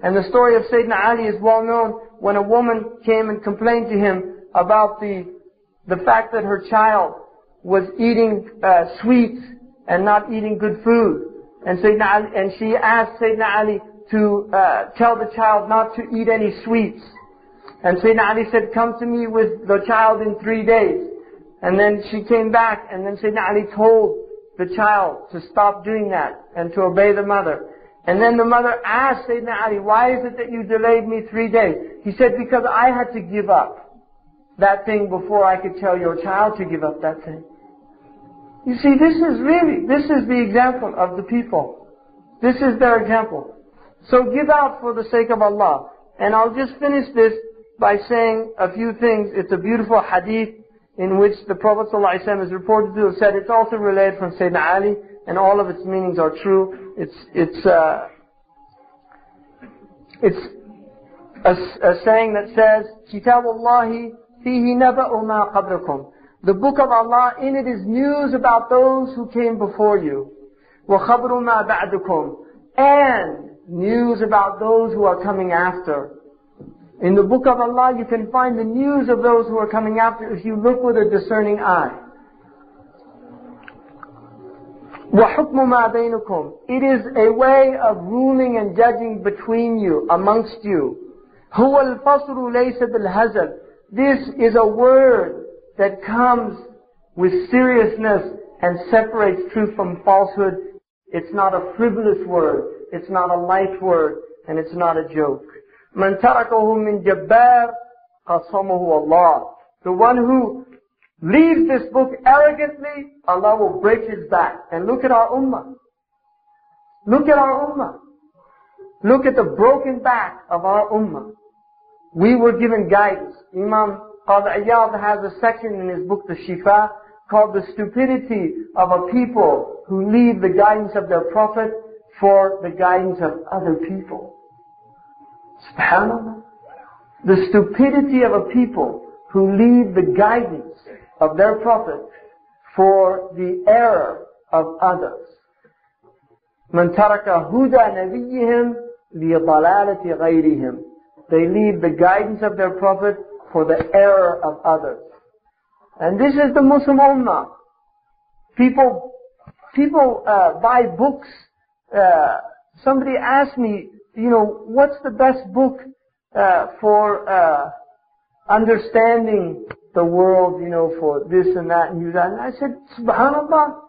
And the story of Sayyidina Ali is well known when a woman came and complained to him about the fact that her child was eating sweets and not eating good food. And she asked Sayyidina Ali to tell the child not to eat any sweets. And Sayyidina Ali said, come to me with the child in 3 days. And then she came back, and then Sayyidina Ali told the child to stop doing that and to obey the mother. And then the mother asked Sayyidina Ali, why is it that you delayed me 3 days? He said, because I had to give up that thing before I could tell your child to give up that thing. You see, this is the example of the people. This is their example. So give out for the sake of Allah. And I'll just finish this by saying a few things. It's a beautiful hadith in which the Prophet ﷺ is reported to have said, it's also related from Sayyidina Ali, and all of its meanings are true. It's a saying that says, Kitabullahi fihi naba'u ma qablakum. The book of Allah, in it is news about those who came before you. Wa khabru ma ba'dukum. And news about those who are coming after. In the book of Allah, you can find the news of those who are coming after if you look with a discerning eye. وَحُكْمُ مَا بَيْنُكُمْ. It is a way of ruling and judging between you, amongst you. هُوَ الْفَصْلُ لَيْسَ بِالْهَزَلِ. This is a word that comes with seriousness and separates truth from falsehood. It's not a frivolous word. It's not a light word. And it's not a joke. مَنْ تَرَكَهُ مِنْ جَبَّارٍ قَصَمَهُ اللَّهُ. The one who leaves this book arrogantly, Allah will break his back. And look at our ummah. Look at our ummah. Look at the broken back of our ummah. We were given guidance. Imam Qadi Iyad has a section in his book, The Shifa, called The Stupidity of a People Who Leave the Guidance of their Prophet for the guidance of other people. SubhanAllah. The stupidity of a people who leave the guidance of their Prophet for the error of others. مَنْ تَرَكَ هُدَى نَبِيِّهِمْ لِضَلَالَةِ غَيْرِهِمْ. They leave the guidance of their Prophet for the error of others. And this is the Muslim Ummah. People buy books. Somebody asked me, what's the best book for understanding the world, for this and that and that. And I said, SubhanAllah,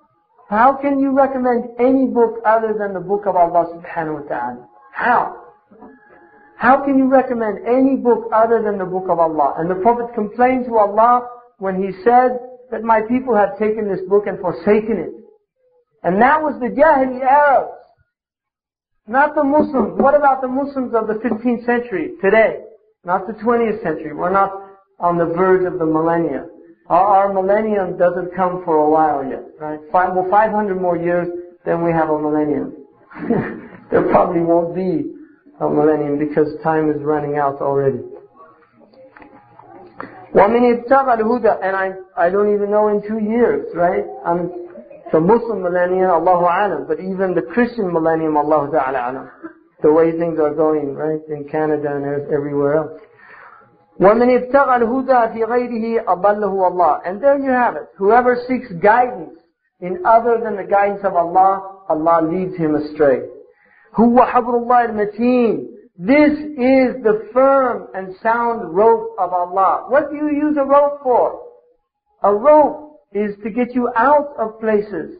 how can you recommend any book other than the book of Allah subhanahu wa ta'ala? How? How can you recommend any book other than the book of Allah? And the Prophet complained to Allah when he said that my people have taken this book and forsaken it. And that was the Jahili Arabs. Not the Muslims. What about the Muslims of the 15th century today? Not the 20th century. We're not on the verge of the millennia. Our millennium doesn't come for a while yet, right? 500 more years, then we have a millennium. There probably won't be a millennium because time is running out already. وَمِنِ ابْتَغَى الْهُدَى. And I don't even know in 2 years, right? The Muslim millennium, Allahu Alam, but even the Christian millennium, Allahu Ta'ala Alam. The way things are going, right, in Canada and everywhere else. وَمَنِ ابْتَغَى الْهُدَى فِي غَيْرِهِ أَضَلَّهُ اللَّهُ. And there you have it. Whoever seeks guidance in other than the guidance of Allah, Allah leads him astray. هُوَ حَبْرُ اللَّهِ الْمَتِينَ. This is the firm and sound rope of Allah. What do you use a rope for? A rope is to get you out of places.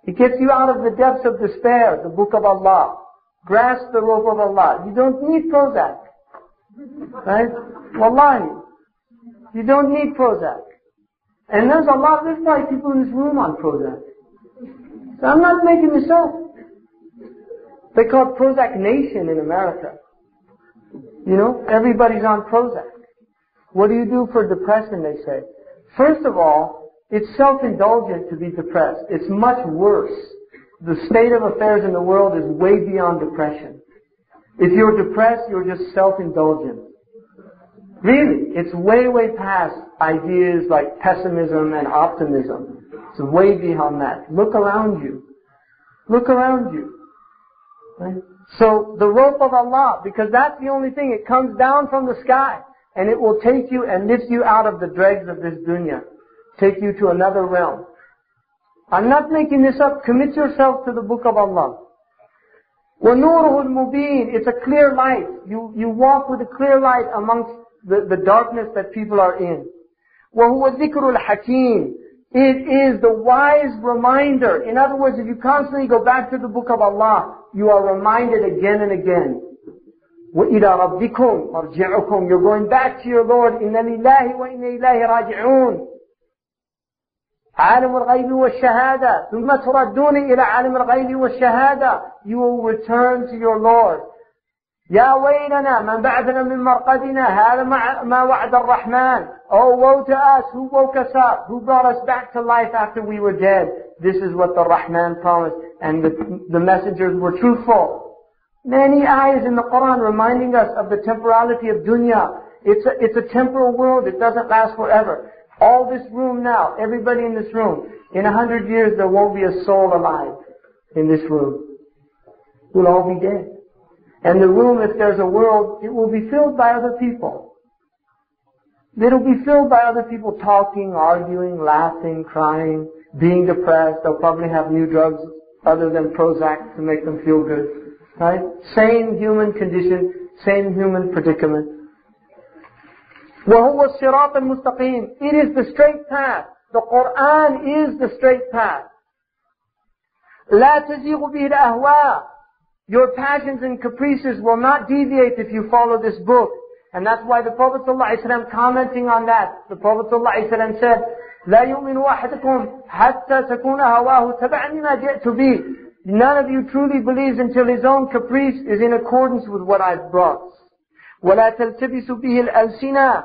It gets you out of the depths of despair, the book of Allah. Grasp the rope of Allah. You don't need Prozac. Right? Wallahi. You don't need Prozac. And there's probably people in this room on Prozac. So I'm not making this up. They call it Prozac Nation in America. Everybody's on Prozac. What do you do for depression, they say? First of all, it's self-indulgent to be depressed. It's much worse. The state of affairs in the world is way beyond depression. If you're depressed, you're just self-indulgent. Really, it's way, way past ideas like pessimism and optimism. It's way beyond that. Look around you. Look around you. Right? So the rope of Allah, because that's the only thing, it comes down from the sky and it will take you and lift you out of the dregs of this dunya. Take you to another realm. I'm not making this up. Commit yourself to the book of Allah. وَنُورُهُ الْمُبِينَ. It's a clear light. You walk with a clear light amongst the darkness that people are in. وَهُوَ الذِّكْرُ الْحَكِيمُ. It is the wise reminder. In other words, if you constantly go back to the book of Allah, you are reminded again and again. وَإِلَىٰ رَبِّكُمْ مَرْجِعُكُمْ. You're going back to your Lord. إِنَّ لِلَّهِ وَإِنَّ إِلَيْهِ رَاجِعُونَ. عالم الغيب والشهادة ثم تردون إلى عالم الغيب والشهادة. You will return to your Lord. يا ويلنا من بعثنا من مرقدنا هذا ما وعد الرحمن. Oh, woe to us, who woke us up, who brought us back to life after we were dead. This is what the Rahman promised, and the messengers were truthful. Many ayahs in the Quran reminding us of the temporality of dunya. It's a temporal world, it doesn't last forever. All this room now, everybody in this room, in 100 years there won't be a soul alive in this room. We'll all be dead. And the room, if there's a world, it will be filled by other people. It'll be filled by other people talking, arguing, laughing, crying, being depressed. They'll probably have new drugs other than Prozac to make them feel good. Right? Same human condition, same human predicament. وَهُوَ الصِّرَاطُ الْمُسْتَقِيمُ. It is the straight path. The Quran is the straight path. لَا تَزِيغُ بِهِ الْأَهْوَاءُ. Your passions and caprices will not deviate if you follow this book. And that's why the Prophet ﷺ, commenting on that, the Prophet ﷺ said, لا يؤمن واحدكم حتى تكون هواه تبعا لما جئت به. None of you truly believes until his own caprice is in accordance with what I've brought. ولا تلتبس به الألسنة.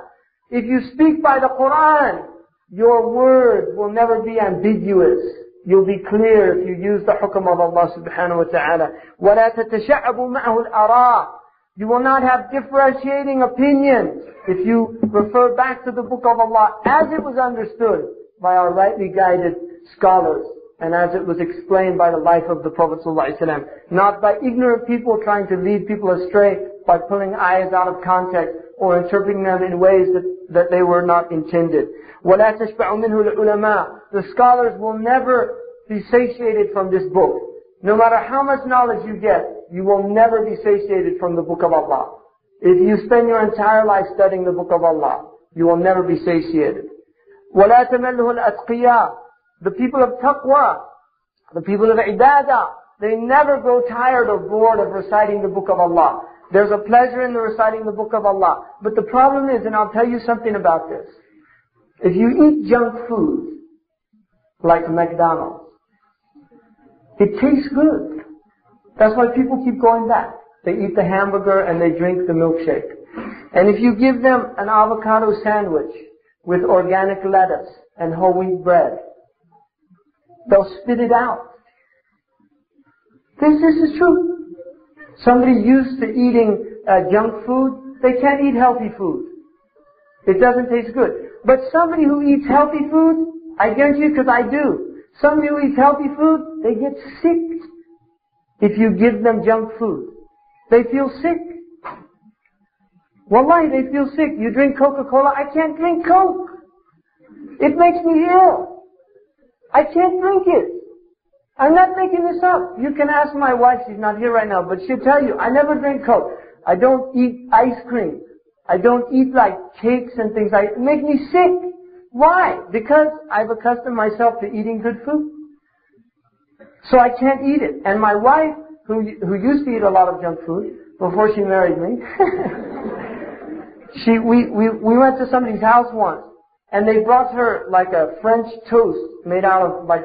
If you speak by the Quran, your words will never be ambiguous. You'll be clear if you use the hukm of Allah subhanahu wa ta'ala. وَلَا تَتَشَعَّبُ مَعَهُ الْأَرَاءِ. You will not have differentiating opinions if you refer back to the book of Allah as it was understood by our rightly guided scholars and as it was explained by the life of the Prophet ﷺ. Not by ignorant people trying to lead people astray by pulling ayahs out of context or interpreting them in ways that they were not intended. وَلَا تَشْبَعُ مِنْهُ الْعُلَمَاءِ. The scholars will never be satiated from this book. No matter how much knowledge you get, you will never be satiated from the book of Allah. If you spend your entire life studying the book of Allah, you will never be satiated. وَلَا تَمَلُّهُ الْأَتْقِيَاءِ. The people of taqwa, the people of ibadah, they never grow tired or bored of reciting the book of Allah. There's a pleasure in the reciting the book of Allah. But the problem is, and I'll tell you something about this, if you eat junk food, like McDonald's, it tastes good. That's why people keep going back. They eat the hamburger and they drink the milkshake. And if you give them an avocado sandwich with organic lettuce and whole wheat bread, they'll spit it out. This is true. Somebody used to eating junk food, they can't eat healthy food. It doesn't taste good. But somebody who eats healthy food, I guarantee you, because I do, somebody who eats healthy food, they get sick if you give them junk food. They feel sick. Wallahi, they feel sick. You drink Coca-Cola, I can't drink Coke. It makes me ill. I can't drink it. I'm not making this up. You can ask my wife, she's not here right now, but she'll tell you, I never drink Coke. I don't eat ice cream. I don't eat like cakes and things like that. It makes me sick. Why? Because I've accustomed myself to eating good food. So I can't eat it. And my wife, who used to eat a lot of junk food before she married me, we went to somebody's house once, and they brought her like a French toast made out of like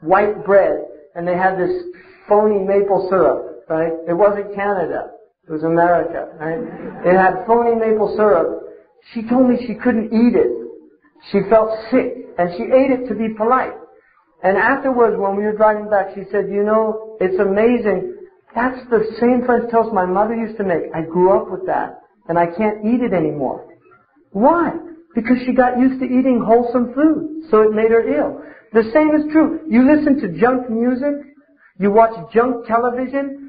white bread, and they had this phony maple syrup, right? It wasn't Canada. It was America, right? It had phony maple syrup. She told me she couldn't eat it. She felt sick, and she ate it to be polite. And afterwards, when we were driving back, she said, you know, it's amazing. That's the same French toast my mother used to make. I grew up with that, and I can't eat it anymore. Why? Because she got used to eating wholesome food, so it made her ill. The same is true. You listen to junk music, you watch junk television,